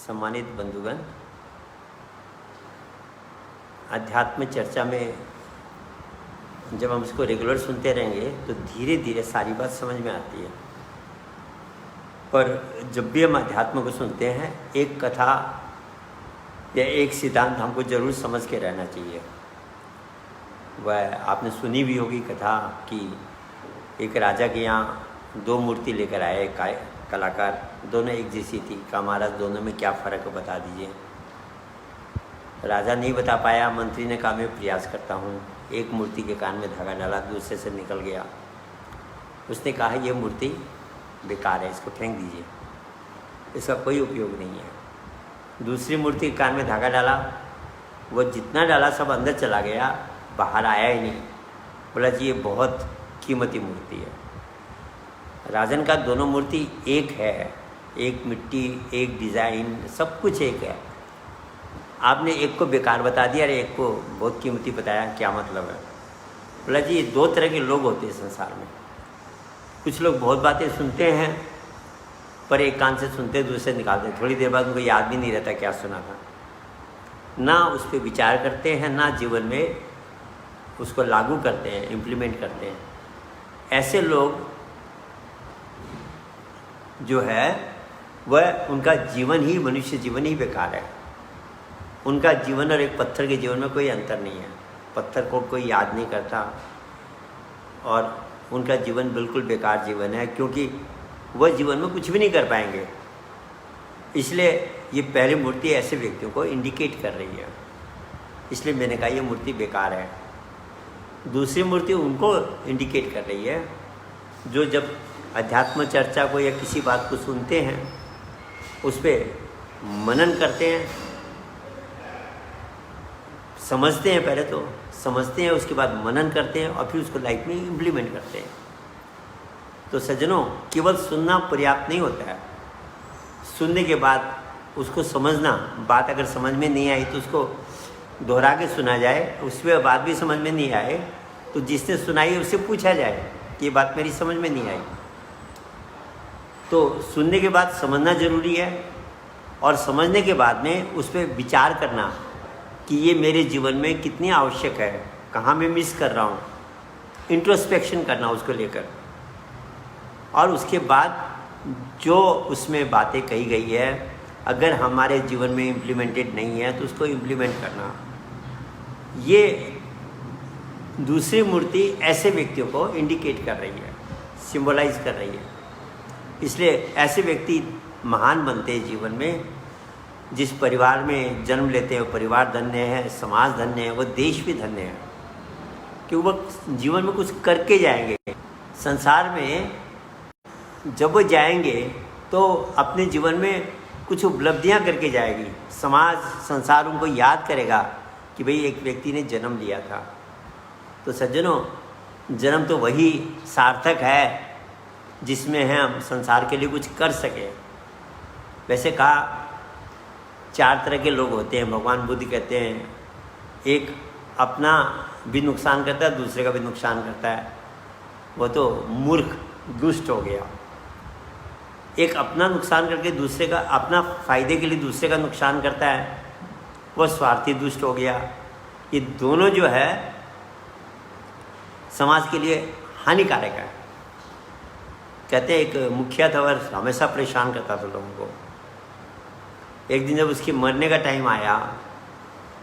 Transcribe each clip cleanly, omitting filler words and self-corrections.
सम्मानित बंधुगण, अध्यात्म चर्चा में जब हम इसको रेगुलर सुनते रहेंगे तो धीरे धीरे सारी बात समझ में आती है। पर जब भी हम अध्यात्म को सुनते हैं, एक कथा या एक सिद्धांत हमको जरूर समझ के रहना चाहिए। वह आपने सुनी भी होगी कथा कि एक राजा के यहाँ दो मूर्ति लेकर आए कलाकार, दोनों एक जैसी थी। कहा महाराज दोनों में क्या फ़र्क है बता दीजिए। राजा नहीं बता पाया। मंत्री ने कहा मैं प्रयास करता हूँ। एक मूर्ति के कान में धागा डाला, दूसरे से निकल गया। उसने कहा ये मूर्ति बेकार है, इसको फेंक दीजिए, इसका कोई उपयोग नहीं है। दूसरी मूर्ति के कान में धागा डाला, वो जितना डाला सब अंदर चला गया, बाहर आया ही नहीं। बोला जी ये बहुत कीमती मूर्ति है। राजन का दोनों मूर्ति एक है, एक मिट्टी, एक डिज़ाइन, सब कुछ एक है। आपने एक को बेकार बता दिया और एक को बहुत कीमती बताया, क्या मतलब है? बोला जी ये दो तरह के लोग होते हैं संसार में। कुछ लोग बहुत बातें सुनते हैं पर एक कान से सुनते दूसरे निकालते, थोड़ी देर बाद उनको याद भी नहीं रहता क्या सुना था। ना उस पर विचार करते हैं, ना जीवन में उसको लागू करते हैं, इम्प्लीमेंट करते हैं। ऐसे लोग जो है वह उनका जीवन ही, मनुष्य जीवन ही बेकार है। उनका जीवन और एक पत्थर के जीवन में कोई अंतर नहीं है। पत्थर को कोई याद नहीं करता और उनका जीवन बिल्कुल बेकार जीवन है, क्योंकि वह जीवन में कुछ भी नहीं कर पाएंगे। इसलिए ये पहली मूर्ति ऐसे व्यक्तियों को इंडिकेट कर रही है, इसलिए मैंने कहा ये मूर्ति बेकार है। दूसरी मूर्ति उनको इंडिकेट कर रही है जो जब अध्यात्म चर्चा को या किसी बात को सुनते हैं, उस पर मनन करते हैं, समझते हैं। पहले तो समझते हैं, उसके बाद मनन करते हैं और फिर उसको लाइफ में इम्प्लीमेंट करते हैं। तो सज्जनों, केवल सुनना पर्याप्त नहीं होता है। सुनने के बाद उसको समझना, बात अगर समझ में नहीं आई तो उसको दोहरा के सुना जाए। उसमें बात भी समझ में नहीं आए तो जिसने सुनाई उससे पूछा जाए कि ये बात मेरी समझ में नहीं आई। तो सुनने के बाद समझना ज़रूरी है और समझने के बाद में उस पर विचार करना कि ये मेरे जीवन में कितनी आवश्यक है, कहाँ मैं मिस कर रहा हूँ, इंट्रोस्पेक्शन करना उसको लेकर। और उसके बाद जो उसमें बातें कही गई है, अगर हमारे जीवन में इम्प्लीमेंटेड नहीं है तो उसको इम्प्लीमेंट करना। ये दूसरी मूर्ति ऐसे व्यक्तियों को इंडिकेट कर रही है, सिंबलाइज कर रही है। इसलिए ऐसे व्यक्ति महान बनते हैं जीवन में। जिस परिवार में जन्म लेते हैं वो परिवार धन्य है, समाज धन्य है, वो देश भी धन्य है, क्योंकि वो जीवन में कुछ करके जाएंगे। संसार में जब वो जाएंगे तो अपने जीवन में कुछ उपलब्धियां करके जाएगी। समाज, संसार उनको याद करेगा कि भाई एक व्यक्ति ने जन्म लिया था। तो सज्जनों, जन्म तो वही सार्थक है जिसमें हम संसार के लिए कुछ कर सके। वैसे कहा 4 तरह के लोग होते हैं। भगवान बुद्ध कहते हैं एक अपना भी नुकसान करता है, दूसरे का भी नुकसान करता है, वो तो मूर्ख दुष्ट हो गया। एक अपना नुकसान करके दूसरे का, अपना फायदे के लिए दूसरे का नुकसान करता है, वह स्वार्थी दुष्ट हो गया। ये दोनों जो है समाज के लिए हानिकारक है। कहते हैं एक मुखिया था, वह हमेशा परेशान करता था लोगों को। एक दिन जब उसके मरने का टाइम आया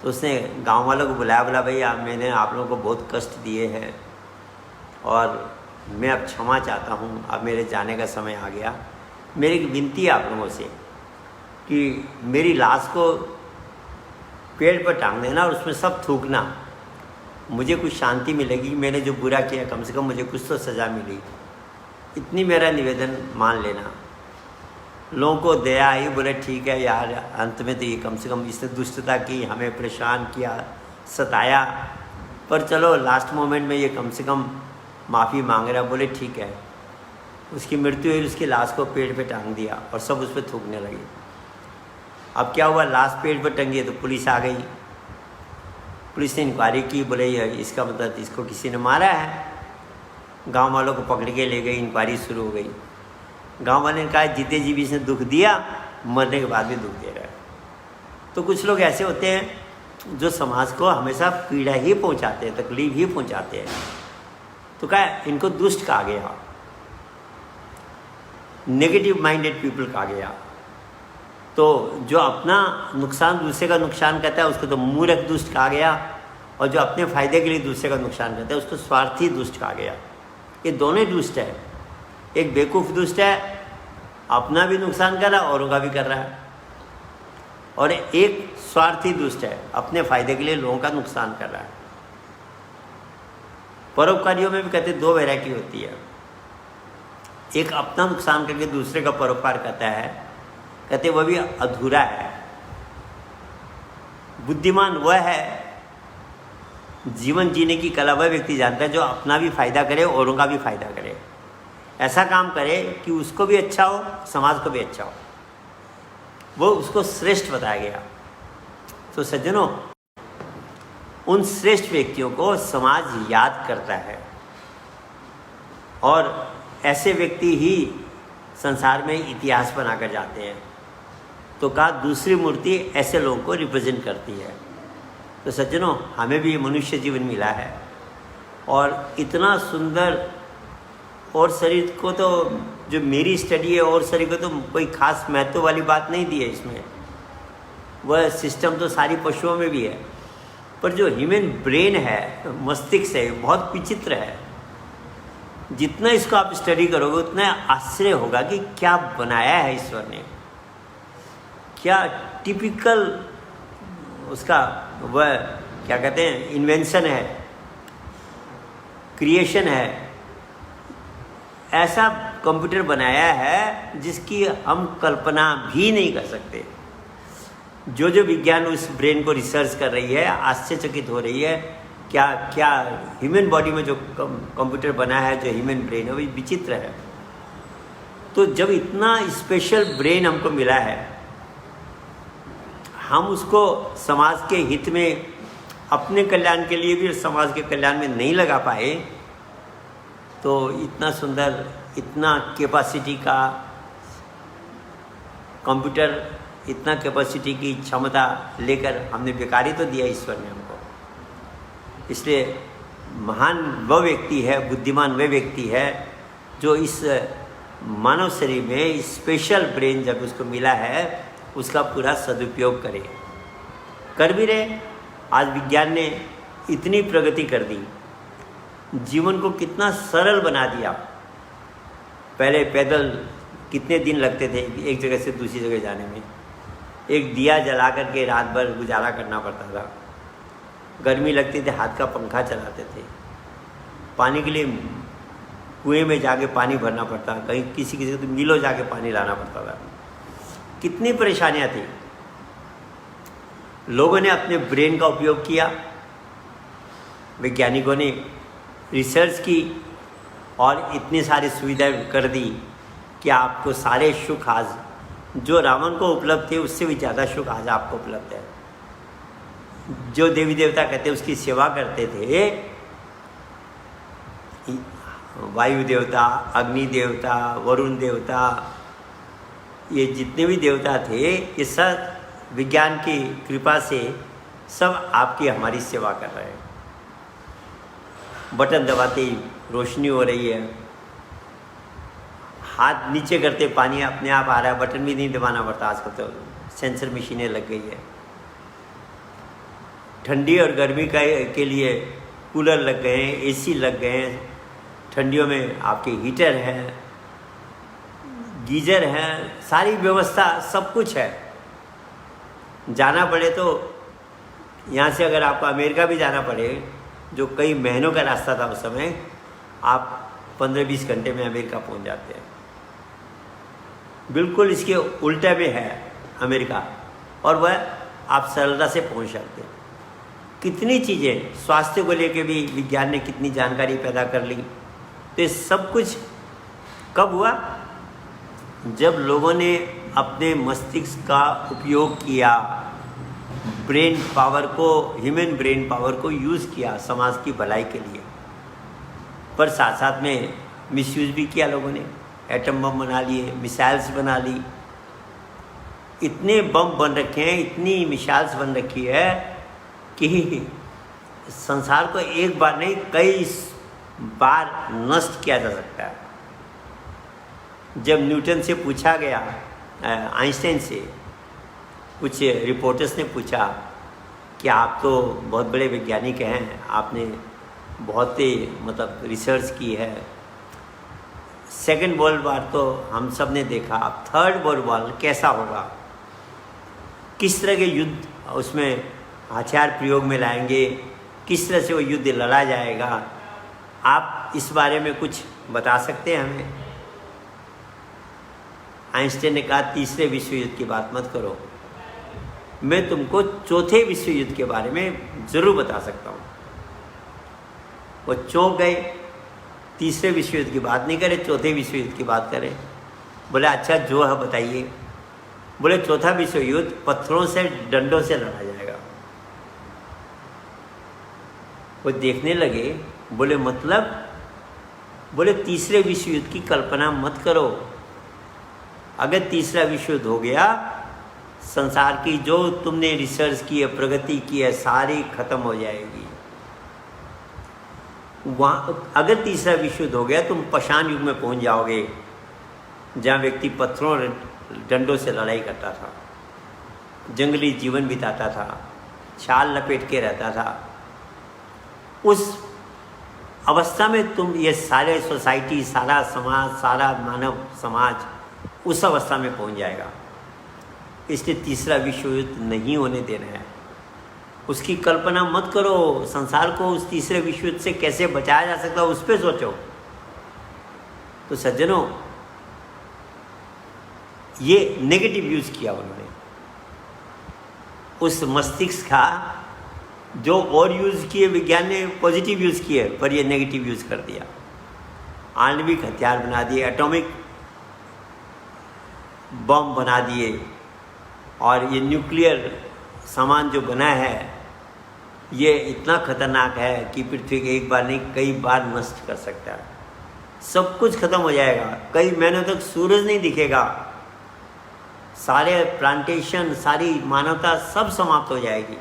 तो उसने गांव वालों को बुलाया, बोला भैया मैंने आप लोगों को बहुत कष्ट दिए हैं और मैं अब क्षमा चाहता हूँ, अब मेरे जाने का समय आ गया। मेरी एक विनती है आप लोगों से कि मेरी लाश को पेड़ पर टांग देना और उसमें सब थूकना, मुझे कुछ शांति मिलेगी। मैंने जो बुरा किया कम से कम मुझे कुछ तो सज़ा मिली, इतनी मेरा निवेदन मान लेना। लोगों को दया आई, बोले ठीक है यार, अंत में तो ये कम से कम इसने दुष्टता की, हमें परेशान किया, सताया, पर चलो लास्ट मोमेंट में ये कम से कम माफ़ी मांग रहा। बोले ठीक है। उसकी मृत्यु हुई, उसकी लाश को पेड़ पे टांग दिया और सब उस पर थूकने लगे। अब क्या हुआ, लाश पेड़ पर टंगी है तो पुलिस आ गई। पुलिस ने इंक्वायरी की, बोले इसका मतलब इसको किसी ने मारा है। गांव वालों को पकड़ के ले गई, इंक्वायरी शुरू हो गई। गांव वाले ने कहा जीते जी भी इसने दुख दिया, मरने के बाद भी दुख दे रहा है। तो कुछ लोग ऐसे होते हैं जो समाज को हमेशा पीड़ा ही पहुंचाते हैं, तकलीफ ही पहुंचाते हैं। तो क्या इनको दुष्ट कहा गया, नेगेटिव माइंडेड पीपल कहा गया। तो जो अपना नुकसान दूसरे का नुकसान करता है उसको तो मूर्ख दुष्ट कहा गया, और जो अपने फायदे के लिए दूसरे का नुकसान करता है उसको स्वार्थी दुष्ट कहा गया। ये दोनों दुष्ट है। एक बेवकूफ़ दुष्ट है, अपना भी नुकसान कर रहा है औरों का भी कर रहा है, और एक स्वार्थी दुष्ट है, अपने फायदे के लिए लोगों का नुकसान कर रहा है। परोपकारियों में भी कहते दो वैरायटी होती है, एक अपना नुकसान करके दूसरे का परोपकार करता है, कहते वह भी अधूरा है। बुद्धिमान वह है, जीवन जीने की कला वह व्यक्ति जानता है जो अपना भी फायदा करे औरों का भी फायदा करे, ऐसा काम करे कि उसको भी अच्छा हो, समाज को भी अच्छा हो, वो उसको श्रेष्ठ बताया गया। तो सज्जनों, उन श्रेष्ठ व्यक्तियों को समाज याद करता है, और ऐसे व्यक्ति ही संसार में इतिहास बनाकर जाते हैं। तो कहा दूसरी मूर्ति ऐसे लोगों को रिप्रेजेंट करती है। तो सज्जनों, हमें भी मनुष्य जीवन मिला है, और इतना सुंदर, और शरीर को तो जो मेरी स्टडी है और शरीर को तो कोई खास महत्व वाली बात नहीं दी है इसमें, वह सिस्टम तो सारी पशुओं में भी है, पर जो ह्यूमन ब्रेन है, मस्तिष्क है, बहुत विचित्र है। जितना इसको आप स्टडी करोगे उतना आश्चर्य होगा कि क्या बनाया है ईश्वर ने, क्या टिपिकल उसका वह क्या कहते हैं इन्वेंशन है, क्रिएशन है। ऐसा कंप्यूटर बनाया है जिसकी हम कल्पना भी नहीं कर सकते। जो जो विज्ञान उस ब्रेन को रिसर्च कर रही है, आश्चर्यचकित हो रही है। क्या क्या ह्यूमन बॉडी में जो कंप्यूटर बना है, जो ह्यूमन ब्रेन है, वो विचित्र है। तो जब इतना स्पेशल ब्रेन हमको मिला है, हम उसको समाज के हित में, अपने कल्याण के लिए भी समाज के कल्याण में नहीं लगा पाए, तो इतना सुंदर, इतना कैपेसिटी का कंप्यूटर, इतना कैपेसिटी की क्षमता लेकर हमने बेकारी तो दिया ईश्वर ने हमको। इसलिए महान वह व्यक्ति है, बुद्धिमान वह व्यक्ति है जो इस मानव शरीर में स्पेशल ब्रेन जब उसको मिला है उसका पूरा सदुपयोग करे। कर भी रहे। आज विज्ञान ने इतनी प्रगति कर दी, जीवन को कितना सरल बना दिया। पहले पैदल कितने दिन लगते थे एक जगह से दूसरी जगह जाने में, एक दिया जला करके रात भर गुजारा करना पड़ता था। गर्मी लगती थी, हाथ का पंखा चलाते थे। पानी के लिए कुएं में जाके पानी भरना पड़ता, कहीं किसी किसी को तो मीलों जाके पानी लाना पड़ता था। कितनी परेशानियां थी। लोगों ने अपने ब्रेन का उपयोग किया, वैज्ञानिकों ने रिसर्च की और इतनी सारी सुविधाएं कर दी कि आपको सारे सुख आज जो रावण को उपलब्ध थे उससे भी ज़्यादा सुख आज आपको उपलब्ध है। जो देवी देवता कहते उसकी सेवा करते थे, वायु देवता, अग्नि देवता, वरुण देवता, ये जितने भी देवता थे, ये सब विज्ञान की कृपा से सब आपकी हमारी सेवा कर रहे हैं। बटन दबाते ही रोशनी हो रही है, हाथ नीचे करते पानी अपने आप आ रहा है, बटन भी नहीं दबाना पड़ता। आजकल तो सेंसर मशीनें लग गई है। ठंडी और गर्मी के लिए कूलर लग गए हैं, एसी लग गए हैं। ठंडियों में आपके हीटर है, गीजर है, सारी व्यवस्था सब कुछ है। जाना पड़े तो यहाँ से अगर आपको अमेरिका भी जाना पड़े, जो कई महीनों का रास्ता था उस समय, आप 15-20 घंटे में अमेरिका पहुँच जाते हैं। बिल्कुल इसके उल्टे में है अमेरिका, और वह आप सरलता से पहुँच सकते हैं। कितनी चीज़ें, स्वास्थ्य को लेके भी विज्ञान ने कितनी जानकारी पैदा कर ली। तो ये सब कुछ कब हुआ? जब लोगों ने अपने मस्तिष्क का उपयोग किया, ब्रेन पावर को, ह्यूमन ब्रेन पावर को यूज़ किया समाज की भलाई के लिए। पर साथ साथ में मिसयूज़ भी किया लोगों ने। एटम बम बना लिए, मिसाइल्स बना ली, इतने बम बन रखे हैं, इतनी मिसाइल्स बन रखी है कि संसार को एक बार नहीं कई बार नष्ट किया जा सकता है। जब न्यूटन से पूछा गया, आइंस्टाइन से, कुछ रिपोर्टर्स ने पूछा कि आप तो बहुत बड़े वैज्ञानिक हैं, आपने बहुत ही मतलब रिसर्च की है, सेकेंड वर्ल्ड वार तो हम सब ने देखा, अब थर्ड वर्ल्ड वार कैसा होगा, किस तरह के युद्ध उसमें हथियार प्रयोग में लाएंगे, किस तरह से वो युद्ध लड़ा जाएगा, आप इस बारे में कुछ बता सकते हैं हमें? आइंस्टाइन ने कहा तीसरे विश्व युद्ध की बात मत करो, मैं तुमको चौथे विश्व युद्ध के बारे में ज़रूर बता सकता हूँ। वो चौंक गए, तीसरे विश्व युद्ध की बात नहीं करें, चौथे विश्व युद्ध की बात करें। बोले अच्छा जो है बताइए। बोले चौथा विश्व युद्ध पत्थरों से डंडों से लड़ा जाएगा। वो देखने लगे, बोले मतलब? बोले तीसरे विश्व युद्ध की कल्पना मत करो, अगर तीसरा विश्व युद्ध हो गया, संसार की जो तुमने रिसर्च की है, प्रगति की है, सारी खत्म हो जाएगी। वहाँ अगर तीसरा विश्व युद्ध हो गया, तुम पाषाण युग में पहुंच जाओगे, जहाँ व्यक्ति पत्थरों और डंडों से लड़ाई करता था, जंगली जीवन बिताता था, छाल लपेट के रहता था। उस अवस्था में तुम ये सारे सोसाइटी, सारा समाज, सारा मानव समाज उस अवस्था में पहुंच जाएगा। इसलिए तीसरा विश्व युद्ध नहीं होने देना है। उसकी कल्पना मत करो, संसार को उस तीसरे विश्व युद्ध से कैसे बचाया जा सकता है उस पर सोचो। तो सज्जनों, ये नेगेटिव यूज किया उन्होंने उस मस्तिष्क का, जो और यूज किए विज्ञान ने पॉजिटिव यूज किए, पर ये नेगेटिव यूज कर दिया। आणविक हथियार बना दिए, एटॉमिक बम बना दिए, और ये न्यूक्लियर सामान जो बना है ये इतना खतरनाक है कि पृथ्वी के एक बार नहीं कई बार नष्ट कर सकता है। सब कुछ खत्म हो जाएगा, कई महीनों तक सूरज नहीं दिखेगा, सारे प्लांटेशन, सारी मानवता सब समाप्त हो जाएगी।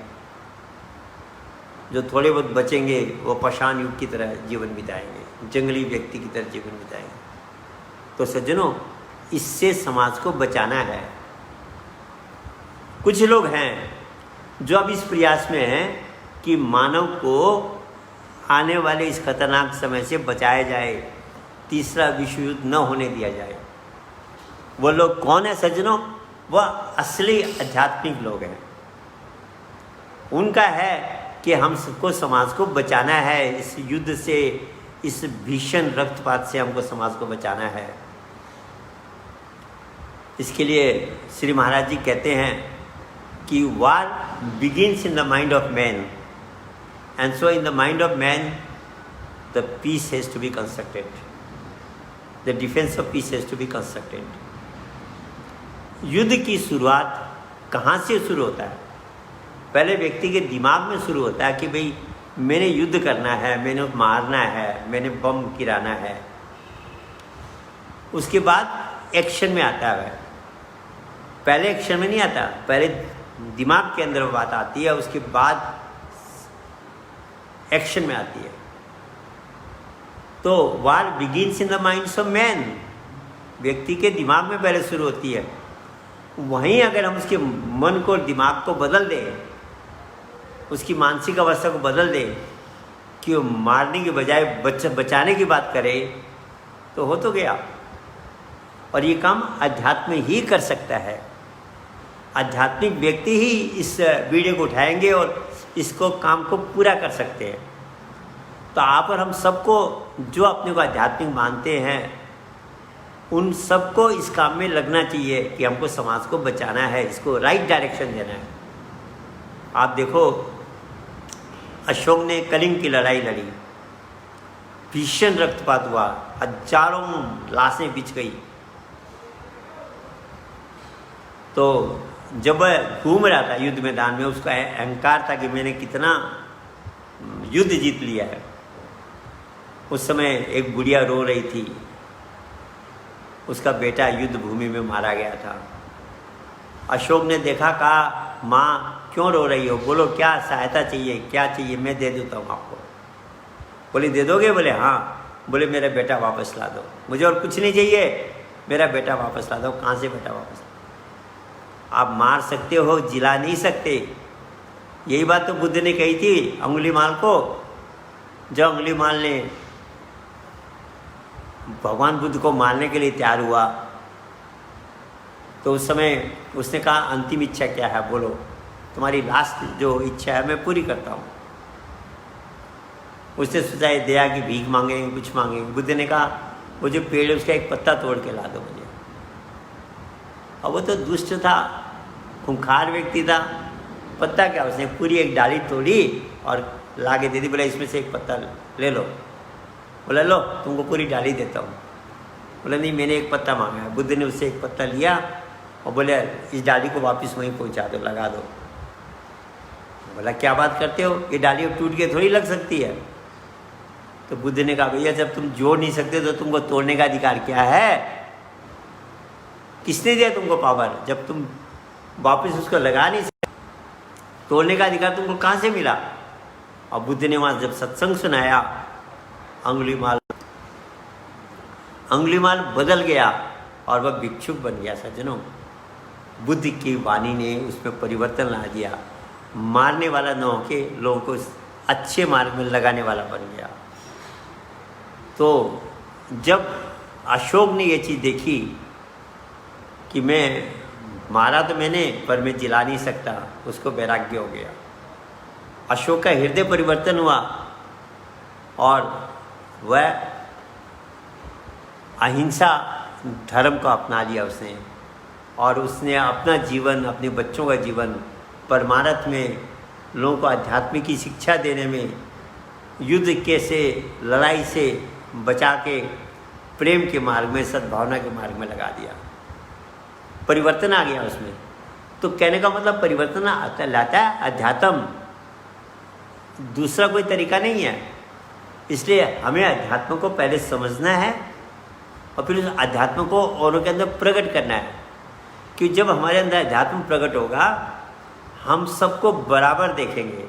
जो थोड़े बहुत बचेंगे वो पाषाण युग की तरह जीवन बिताएंगे, जंगली व्यक्ति की तरह जीवन बिताएंगे। तो सज्जनों, इससे समाज को बचाना है। कुछ लोग हैं जो अब इस प्रयास में हैं कि मानव को आने वाले इस खतरनाक समय से बचाया जाए, तीसरा विश्व युद्ध न होने दिया जाए। वो लोग कौन है सज्जनों? वह असली आध्यात्मिक लोग हैं। उनका है कि हम सबको, समाज को बचाना है इस युद्ध से, इस भीषण रक्तपात से हमको समाज को बचाना है। इसके लिए श्री महाराज जी कहते हैं कि war begins in the mind of man, and so in the mind of man the peace has to be constructed, the defence of peace has to be constructed. युद्ध की शुरुआत कहाँ से शुरू होता है? पहले व्यक्ति के दिमाग में शुरू होता है कि भाई मैंने युद्ध करना है, मैंने मारना है, मैंने बम गिराना है। उसके बाद एक्शन में आता है। पहले एक्शन में नहीं आता, पहले दिमाग के अंदर बात आती है, उसके बाद एक्शन में आती है। तो war begins in the minds of man, व्यक्ति के दिमाग में पहले शुरू होती है। वहीं अगर हम उसके मन को, दिमाग को बदल दें, उसकी मानसिक अवस्था को बदल दें कि वो मारने के बजाय बचाने की बात करे, तो हो तो गया। और ये काम अध्यात्म ही कर सकता है। आध्यात्मिक व्यक्ति ही इस वीडियो को उठाएंगे और इसको काम को पूरा कर सकते हैं। तो आप और हम सबको, जो अपने को आध्यात्मिक मानते हैं, उन सबको इस काम में लगना चाहिए कि हमको समाज को बचाना है, इसको राइट डायरेक्शन देना है। आप देखो, अशोक ने कलिंग की लड़ाई लड़ी, भीषण रक्तपात हुआ, हजारों लाशें बिछ गई। तो जब वह घूम रहा था युद्ध मैदान में, उसका अहंकार था कि मैंने कितना युद्ध जीत लिया है। उस समय एक बुढ़िया रो रही थी, उसका बेटा युद्ध भूमि में मारा गया था। अशोक ने देखा, कहा माँ क्यों रो रही हो, बोलो क्या सहायता चाहिए, क्या चाहिए, मैं दे देता हूँ आपको। बोली दे दोगे? बोले हाँ। बोले मेरा बेटा वापस ला दो, मुझे और कुछ नहीं चाहिए, मेरा बेटा वापस ला दो। कहाँ से बेटा वापस? आप मार सकते हो, जिला नहीं सकते। यही बात तो बुद्ध ने कही थी अंगुलीमाल को। जब अंगुलीमाल ने भगवान बुद्ध को मारने के लिए तैयार हुआ तो उस समय उसने कहा अंतिम इच्छा क्या है, बोलो, तुम्हारी लास्ट जो इच्छा है मैं पूरी करता हूँ। उसने सोचा दया की भीख मांगेंगे, कुछ मांगेंगे। बुद्ध ने कहा वो जो पेड़ है उसका एक पत्ता तोड़ के ला दो मुझे। अब वो तो दुष्ट था, खूंखार व्यक्ति था, पत्ता क्या, उसने पूरी एक डाली तोड़ी और ला के दे दी। बोला इसमें से एक पत्ता ले लो। बोला लो तुमको पूरी डाली देता हूँ। बोला नहीं, मैंने एक पत्ता मांगा है। बुद्ध ने उससे एक पत्ता लिया और बोले इस डाली को वापस वहीं पहुँचा दो, लगा दो। बोला क्या बात करते हो, ये डाली अब टूट के थोड़ी लग सकती है। तो बुद्ध ने कहा भैया जब तुम जोड़ नहीं सकते तो तुमको तोड़ने का अधिकार क्या है? किसने दिया तुमको पावर? जब तुम वापस उसको लगा नहीं सकते, तोड़ने का अधिकार तुमको कहाँ से मिला? और बुद्ध ने वहाँ जब सत्संग सुनाया, अंगुलीमाल बदल गया और वह भिक्षुक बन गया। सज्जनों, बुद्ध की वाणी ने उसमें परिवर्तन ला दिया। मारने वाला न होके लोगों को अच्छे मार्ग में लगाने वाला बन गया। तो जब अशोक ने ये चीज़ देखी कि मैं मारा तो मैंने पर मैं जिला नहीं सकता, उसको वैराग्य हो गया। अशोक का हृदय परिवर्तन हुआ और वह अहिंसा धर्म को अपना लिया उसने, और उसने अपना जीवन, अपने बच्चों का जीवन परमार्थ में, लोगों को आध्यात्मिक की शिक्षा देने में, युद्ध के से, लड़ाई से बचा के प्रेम के मार्ग में, सद्भावना के मार्ग में लगा दिया। परिवर्तन आ गया उसमें। तो कहने का मतलब परिवर्तन आता लाता है अध्यात्म, दूसरा कोई तरीका नहीं है। इसलिए हमें अध्यात्म को पहले समझना है और फिर उस अध्यात्म को औरों के अंदर प्रकट करना है। कि जब हमारे अंदर अध्यात्म प्रकट होगा हम सबको बराबर देखेंगे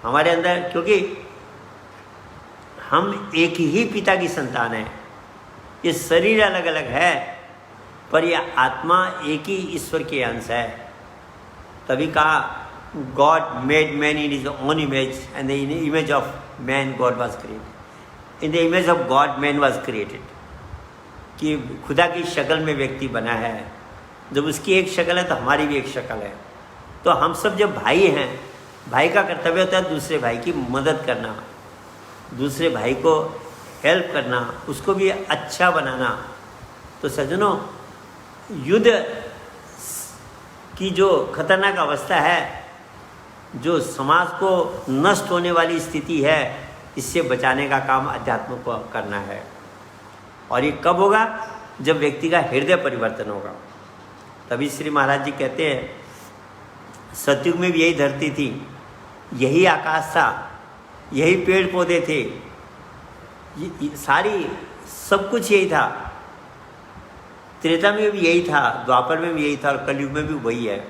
हमारे अंदर, क्योंकि हम एक ही पिता की संतान है। ये शरीर अलग अलग है पर यह आत्मा एक ही ईश्वर के अंश है। तभी कहा God made man in his own image and the image of man God was created, in the image of God man was created. कि खुदा की शक्ल में व्यक्ति बना है। जब उसकी एक शक्ल है तो हमारी भी एक शक्ल है। तो हम सब जब भाई हैं, भाई का कर्तव्य होता है दूसरे भाई की मदद करना, दूसरे भाई को हेल्प करना, उसको भी अच्छा बनाना। तो सज्जनों, युद्ध की जो खतरनाक अवस्था है, जो समाज को नष्ट होने वाली स्थिति है, इससे बचाने का काम अध्यात्म को करना है। और ये कब होगा? जब व्यक्ति का हृदय परिवर्तन होगा। तभी श्री महाराज जी कहते हैं सतयुग में भी यही धरती थी, यही आकाश था, यही पेड़ पौधे थे, सारी सब कुछ यही था। त्रेता में भी यही था, द्वापर में भी यही था और कलयुग में भी वही है।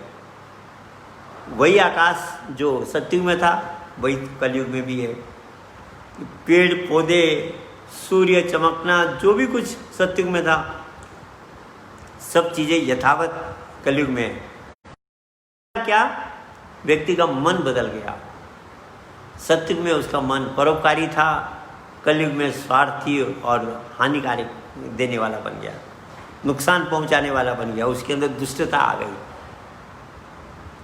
वही आकाश जो सतयुग में था वही कलयुग में भी है। पेड़ पौधे, सूर्य चमकना, जो भी कुछ सतयुग में था, सब चीज़ें यथावत कलयुग में है। क्या? व्यक्ति का मन बदल गया। सतयुग में उसका मन परोपकारी था, कलयुग में स्वार्थी और हानिकारक देने वाला बन गया, नुकसान पहुंचाने वाला बन गया, उसके अंदर दुष्टता आ गई।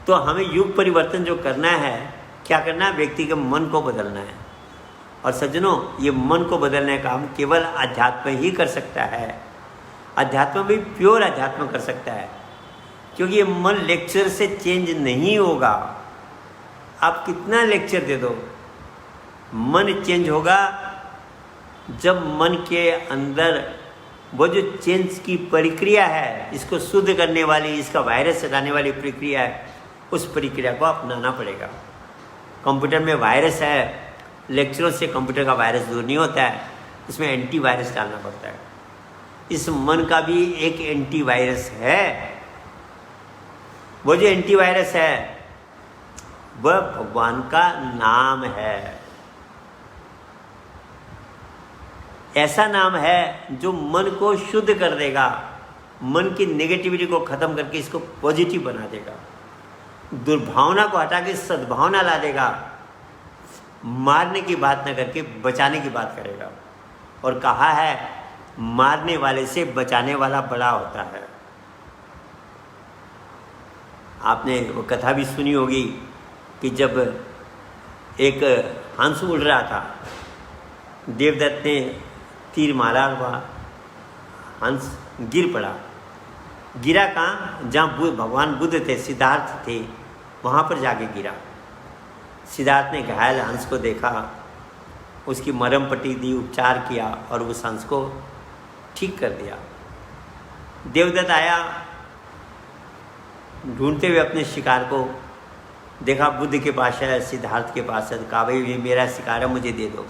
तो हमें युग परिवर्तन जो करना है, क्या करना है? व्यक्ति के मन को बदलना है। और सज्जनों, ये मन को बदलने का काम केवल अध्यात्म ही कर सकता है। अध्यात्म भी प्योर अध्यात्म कर सकता है, क्योंकि ये मन लेक्चर से चेंज नहीं होगा। आप कितना लेक्चर दे दो, मन चेंज होगा जब मन के अंदर वो जो चेंज की प्रक्रिया है, इसको शुद्ध करने वाली, इसका वायरस हटाने वाली प्रक्रिया है, उस प्रक्रिया को अपनाना पड़ेगा। कंप्यूटर में वायरस है, लेक्चरों से कंप्यूटर का वायरस दूर नहीं होता है, इसमें एंटी वायरस डालना पड़ता है। इस मन का भी एक एंटी वायरस है, वो जो एंटीवायरस है वह भगवान का नाम है। ऐसा नाम है जो मन को शुद्ध कर देगा, मन की नेगेटिविटी को खत्म करके इसको पॉजिटिव बना देगा, दुर्भावना को हटा के सद्भावना ला देगा, मारने की बात न करके बचाने की बात करेगा। और कहा है मारने वाले से बचाने वाला बड़ा होता है। आपने वो कथा भी सुनी होगी कि जब एक हंस उड़ रहा था, देवदत्त ने तीर मारा, हुआ हंस गिर पड़ा। गिरा कहाँ? जहाँ भगवान बुद्ध थे, सिद्धार्थ थे, वहाँ पर जाके गिरा। सिद्धार्थ ने घायल हंस को देखा, उसकी मरहम पट्टी दी, उपचार किया और उस हंस को ठीक कर दिया। देवदत्त आया ढूंढते हुए अपने शिकार को, देखा बुद्ध के पास है, सिद्धार्थ के पास है। कहा भाई ये मेरा शिकार है, मुझे दे दो,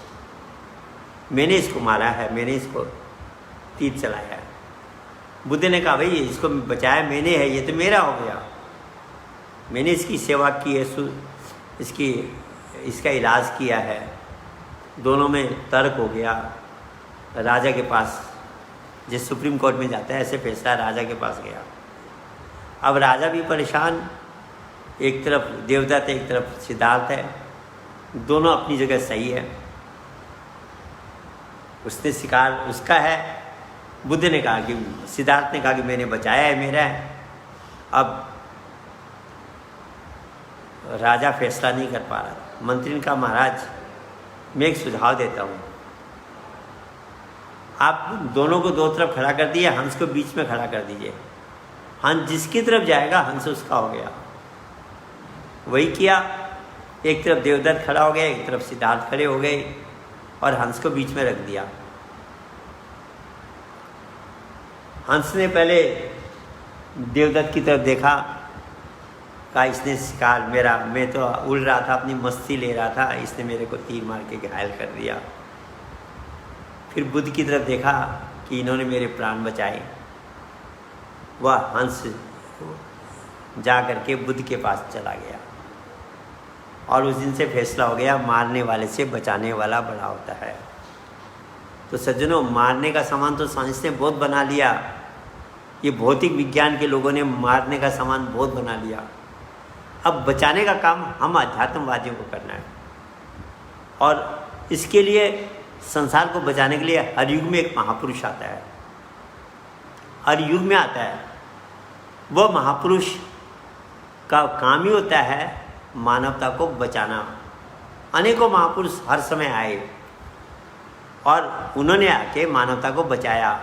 मैंने इसको मारा है, मैंने इसको तीर चलाया है। बुद्ध ने कहा भाई इसको बचाया मैंने है, ये तो मेरा हो गया, मैंने इसकी सेवा की है, इसका इलाज किया है। दोनों में तर्क हो गया। राजा के पास, जिस सुप्रीम कोर्ट में जाता है ऐसे फैसला, राजा के पास गया। अब राजा भी परेशान, एक तरफ देवदत्त एक तरफ सिद्धार्थ है, दोनों अपनी जगह सही है। उसने शिकार उसका है, बुद्ध ने कहा कि सिद्धार्थ ने कहा कि मैंने बचाया है, मेरा है। अब राजा फैसला नहीं कर पा रहा। मंत्री ने कहा महाराज मैं एक सुझाव देता हूँ, आप दोनों को दो तरफ खड़ा कर दिए, हंस को बीच में खड़ा कर दीजिए, हंस जिसकी तरफ जाएगा हंस उसका हो गया। वही किया, एक तरफ देवदत्त खड़ा हो गया, एक तरफ सिद्धार्थ खड़े हो गए और हंस को बीच में रख दिया। हंस ने पहले देवदत्त की तरफ देखा, कहा इसने शिकार मेरा, मैं तो उड़ रहा था, अपनी मस्ती ले रहा था, इसने मेरे को तीर मार के घायल कर दिया। फिर बुद्ध की तरफ देखा कि इन्होंने मेरे प्राण बचाए। वह हंस जा करके बुद्ध के पास चला गया और उस दिन से फैसला हो गया मारने वाले से बचाने वाला बड़ा होता है। तो सज्जनों, मारने का सामान तो साइंस ने बहुत बना लिया, ये भौतिक विज्ञान के लोगों ने मारने का सामान बहुत बना लिया। अब बचाने का काम हम अध्यात्मवादियों को करना है, और इसके लिए संसार को बचाने के लिए हर युग में एक महापुरुष आता है, हर युग में आता है। वह महापुरुष का काम ही होता है मानवता को बचाना। अनेकों महापुरुष हर समय आए और उन्होंने आके मानवता को बचाया।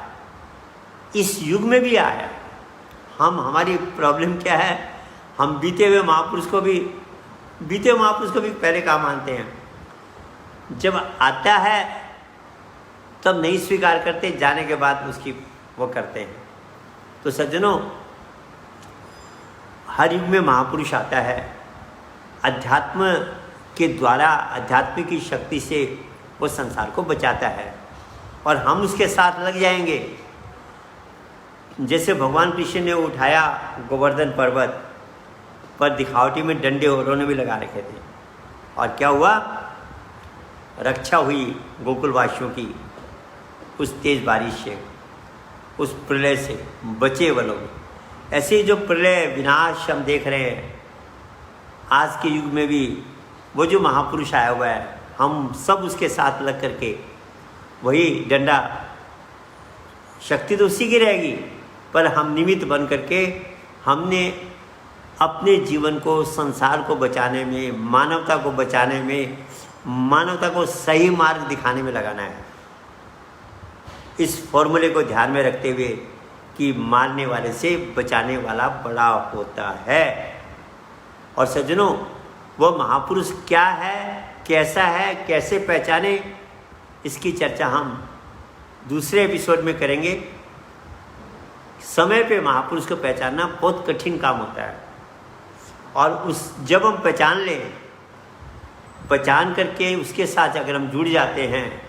इस युग में भी आया। हमारी प्रॉब्लम क्या है, हम बीते हुए महापुरुष को भी पहले काम मानते हैं। जब आता है तब नहीं स्वीकार करते, जाने के बाद उसकी वो करते हैं। तो सज्जनों, हर युग में महापुरुष आता है, अध्यात्म के द्वारा, अध्यात्म की शक्ति से वो संसार को बचाता है और हम उसके साथ लग जाएंगे। जैसे भगवान कृष्ण ने उठाया गोवर्धन पर्वत पर, दिखावटी में डंडे उन्होंने भी लगा रखे थे, और क्या हुआ, रक्षा हुई गोकुलवासियों की उस तेज बारिश से, उस प्रलय से बचे वो लोग। ऐसे ही जो प्रलय विनाश हम देख रहे हैं आज के युग में भी, वो जो महापुरुष आया हुआ है, हम सब उसके साथ लग करके वही डंडा, शक्ति तो उसी की रहेगी, पर हम निमित्त बन करके हमने अपने जीवन को, संसार को बचाने में, मानवता को बचाने में, मानवता को सही मार्ग दिखाने में लगाना है। इस फॉर्मूले को ध्यान में रखते हुए कि मारने वाले से बचाने वाला बड़ा होता है। और सज्जनों, वो महापुरुष क्या है, कैसा है, कैसे पहचाने, इसकी चर्चा हम दूसरे एपिसोड में करेंगे। समय पे महापुरुष को पहचानना बहुत कठिन काम होता है, और जब हम पहचान लें, पहचान करके उसके साथ अगर हम जुड़ जाते हैं,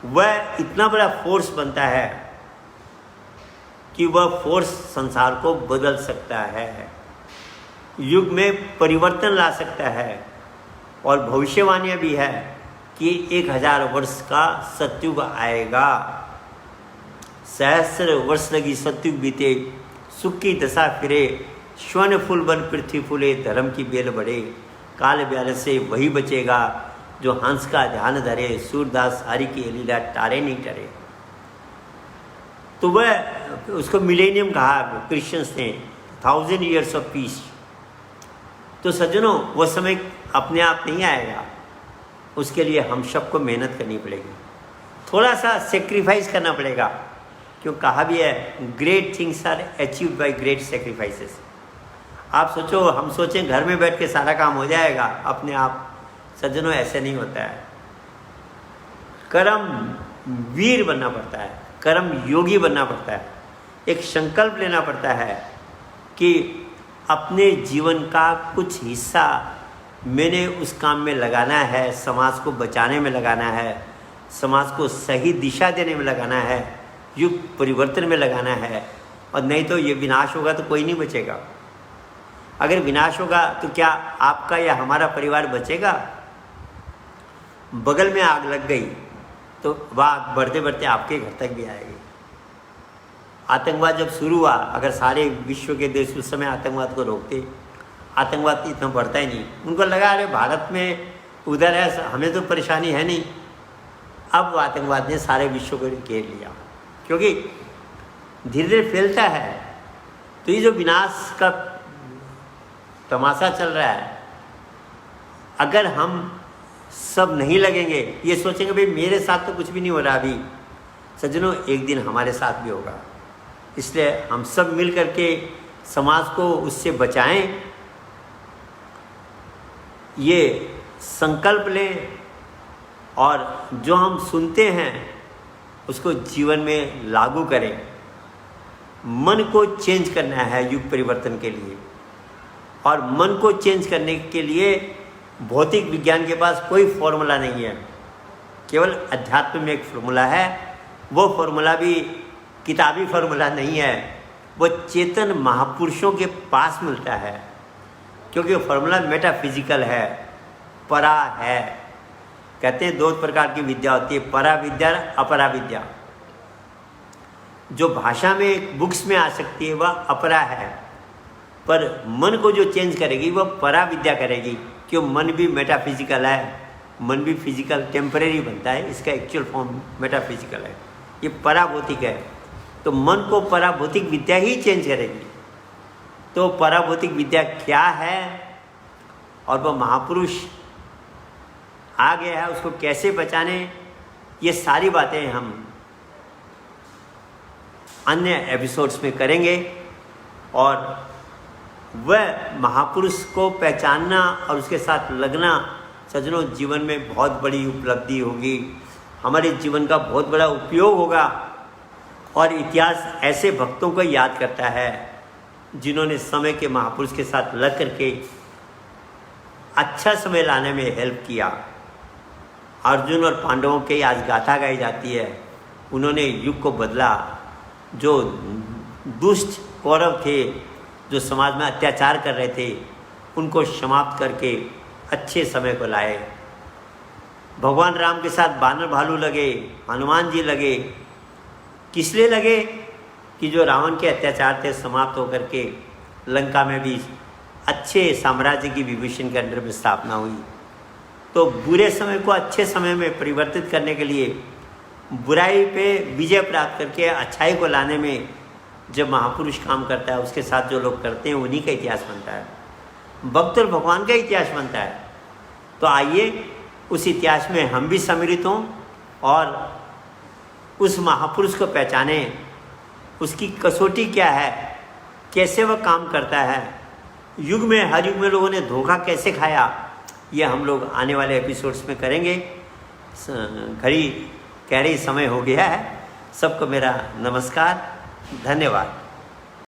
वह इतना बड़ा फोर्स बनता है कि वह फोर्स संसार को बदल सकता है, युग में परिवर्तन ला सकता है। और भविष्यवाणियाँ भी है कि 1000 वर्ष का सतयुग आएगा। सहस्र वर्ष लगी सतयुग बीते, सुख की दशा फिरे, स्वर्ण फूल बन पृथ्वी फूले, धर्म की बेल बढ़े। काल ब्याल से वही बचेगा जो हंस का ध्यान धरे, सूरदास हरि की लीला टारे नहीं टरे। तो वह उसको मिलेनियम कहा क्रिश्चियंस ने, 1000 years ऑफ पीस। तो सज्जनों, वो समय अपने आप नहीं आएगा, उसके लिए हम सबको मेहनत करनी पड़ेगी, थोड़ा सा सेक्रीफाइस करना पड़ेगा। क्यों कहा भी है, great things are achieved by great sacrifices. आप सोचो, हम सोचें घर में बैठ के सारा काम हो जाएगा अपने आप, सज्जनों ऐसे नहीं होता है। कर्म वीर बनना पड़ता है, कर्म योगी बनना पड़ता है। एक संकल्प लेना पड़ता है कि अपने जीवन का कुछ हिस्सा मैंने उस काम में लगाना है, समाज को बचाने में लगाना है, समाज को सही दिशा देने में लगाना है, युग परिवर्तन में लगाना है। और नहीं तो ये विनाश होगा तो कोई नहीं बचेगा। अगर विनाश होगा तो क्या आपका या हमारा परिवार बचेगा? बगल में आग लग गई तो वह आग बढ़ते बढ़ते आपके घर तक भी आएगी। आतंकवाद जब शुरू हुआ, अगर सारे विश्व के देश उस समय आतंकवाद को रोकते, आतंकवाद इतना बढ़ता ही नहीं। उनको लगा अरे भारत में उधर है, हमें तो परेशानी है नहीं। अब आतंकवाद ने सारे विश्व को घेर लिया, क्योंकि धीरे धीरे फैलता है। तो ये जो विनाश का तमाशा चल रहा है, अगर हम सब नहीं लगेंगे, ये सोचेंगे भाई मेरे साथ तो कुछ भी नहीं हो रहा अभी, सज्जनों एक दिन हमारे साथ भी होगा। इसलिए हम सब मिल करके समाज को उससे बचाएं, ये संकल्प लें और जो हम सुनते हैं उसको जीवन में लागू करें। मन को चेंज करना है युग परिवर्तन के लिए, और मन को चेंज करने के लिए भौतिक विज्ञान के पास कोई फॉर्मूला नहीं है, केवल अध्यात्म में एक फॉर्मूला है। वो फॉर्मूला भी किताबी फॉर्मूला नहीं है, वो चेतन महापुरुषों के पास मिलता है, क्योंकि वो फॉर्मूला मेटाफिजिकल है, परा है। कहते हैं 2 प्रकार की विद्या होती है, परा विद्या और अपरा विद्या। जो भाषा में बुक्स में आ सकती है वह अपरा है, पर मन को जो चेंज करेगी वह परा विद्या करेगी। क्यों? मन भी मेटाफिजिकल है, मन भी फिजिकल टेम्परेरी बनता है, इसका एक्चुअल फॉर्म मेटाफिजिकल है, ये पराभौतिक है। तो मन को पराभौतिक विद्या ही चेंज करेगी। तो पराभौतिक विद्या क्या है और वह महापुरुष आ गया है, उसको कैसे बचाने, ये सारी बातें हम अन्य एपिसोड्स में करेंगे। और वह महापुरुष को पहचानना और उसके साथ लगना सज्जनों जीवन में बहुत बड़ी उपलब्धि होगी, हमारे जीवन का बहुत बड़ा उपयोग होगा। और इतिहास ऐसे भक्तों को याद करता है जिन्होंने समय के महापुरुष के साथ लग करके अच्छा समय लाने में हेल्प किया। अर्जुन और पांडवों की आज गाथा गाई जाती है, उन्होंने युग को बदला। जो दुष्ट कौरव थे, जो समाज में अत्याचार कर रहे थे, उनको समाप्त करके अच्छे समय को लाए। भगवान राम के साथ बानर भालू लगे, हनुमान जी लगे, किस लिए लगे? कि जो रावण के अत्याचार थे समाप्त होकर के लंका में भी अच्छे साम्राज्य की विभीषण के अंडर में स्थापना हुई। तो बुरे समय को अच्छे समय में परिवर्तित करने के लिए, बुराई पे विजय प्राप्त करके अच्छाई को लाने में जब महापुरुष काम करता है, उसके साथ जो लोग करते हैं उन्हीं का इतिहास बनता है, भक्त और भगवान का इतिहास बनता है। तो आइए उस इतिहास में हम भी सम्मिलित हों और उस महापुरुष को पहचाने, उसकी कसौटी क्या है, कैसे वह काम करता है, युग में हर युग में लोगों ने धोखा कैसे खाया, ये हम लोग आने वाले एपिसोड्स में करेंगे। घड़ी कह रही समय हो गया है। सबको मेरा नमस्कार, धन्यवाद।